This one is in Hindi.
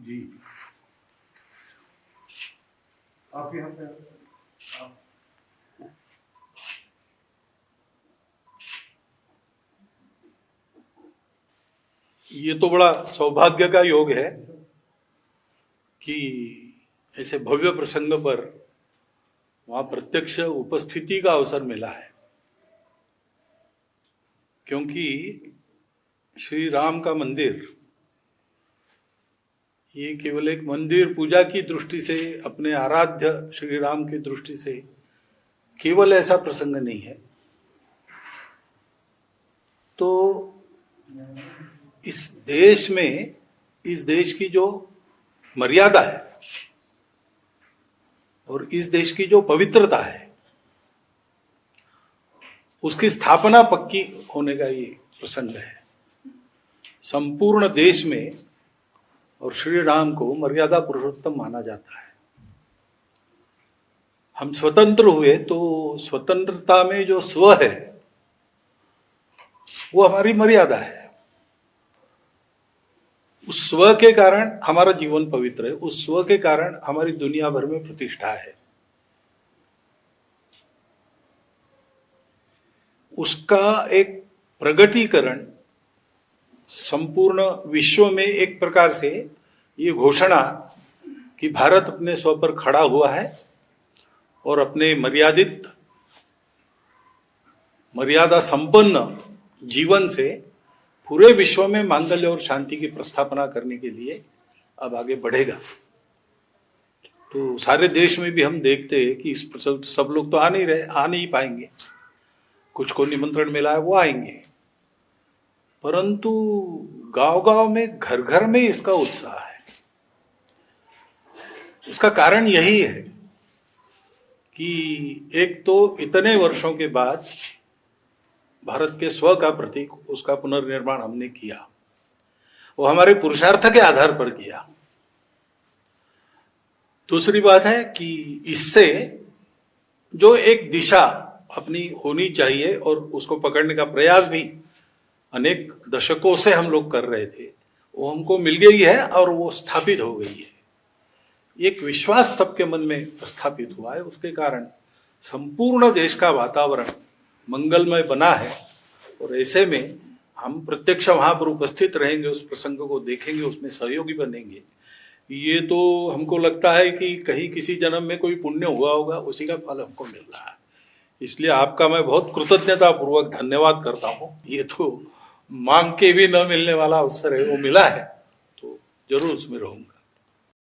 जी आप यहाँ पे ये तो बड़ा सौभाग्य का योग है कि ऐसे भव्य प्रसंग पर वहां प्रत्यक्ष उपस्थिति का अवसर मिला है, क्योंकि श्री राम का मंदिर ये केवल एक मंदिर पूजा की दृष्टि से, अपने आराध्य श्री राम की दृष्टि से केवल ऐसा प्रसंग नहीं है। तो इस देश में, इस देश की जो मर्यादा है और इस देश की जो पवित्रता है, उसकी स्थापना पक्की होने का ये प्रसंग है। संपूर्ण देश में और श्री राम को मर्यादा पुरुषोत्तम माना जाता है। हम स्वतंत्र हुए तो स्वतंत्रता में जो स्व है वो हमारी मर्यादा है। उस स्व के कारण हमारा जीवन पवित्र है, उस स्व के कारण हमारी दुनिया भर में प्रतिष्ठा है। उसका एक प्रगटीकरण संपूर्ण विश्व में एक प्रकार से ये घोषणा कि भारत अपने स्व पर खड़ा हुआ है और अपने मर्यादा संपन्न जीवन से पूरे विश्व में मांगल्य और शांति की प्रस्थापना करने के लिए अब आगे बढ़ेगा। तो सारे देश में भी हम देखते हैं कि इस सब लोग तो आ नहीं पाएंगे, कुछ को निमंत्रण मिला है वो आएंगे, परंतु गांव-गांव में, घर घर में इसका उत्साह है। उसका कारण यही है कि एक तो इतने वर्षों के बाद भारत के स्व का प्रतीक, उसका पुनर्निर्माण हमने किया, वो हमारे पुरुषार्थ के आधार पर किया। दूसरी बात है कि इससे जो एक दिशा अपनी होनी चाहिए और उसको पकड़ने का प्रयास भी अनेक दशकों से हम लोग कर रहे थे, वो हमको मिल गई है और वो स्थापित हो गई है। एक विश्वास सबके मन में स्थापित हुआ है, उसके कारण संपूर्ण देश का वातावरण मंगलमय बना है। और ऐसे में हम प्रत्यक्ष वहां पर उपस्थित रहेंगे, उस प्रसंग को देखेंगे, उसमें सहयोगी बनेंगे। ये तो हमको लगता है कि कहीं किसी जन्म में कोई पुण्य हुआ होगा, उसी का फल हमको मिल रहा है। इसलिए आपका मैं बहुत कृतज्ञता पूर्वक धन्यवाद करता हूँ। ये तो मांग के भी न मिलने वाला अवसर है, वो मिला है तो जरूर उसमें रहूंगा।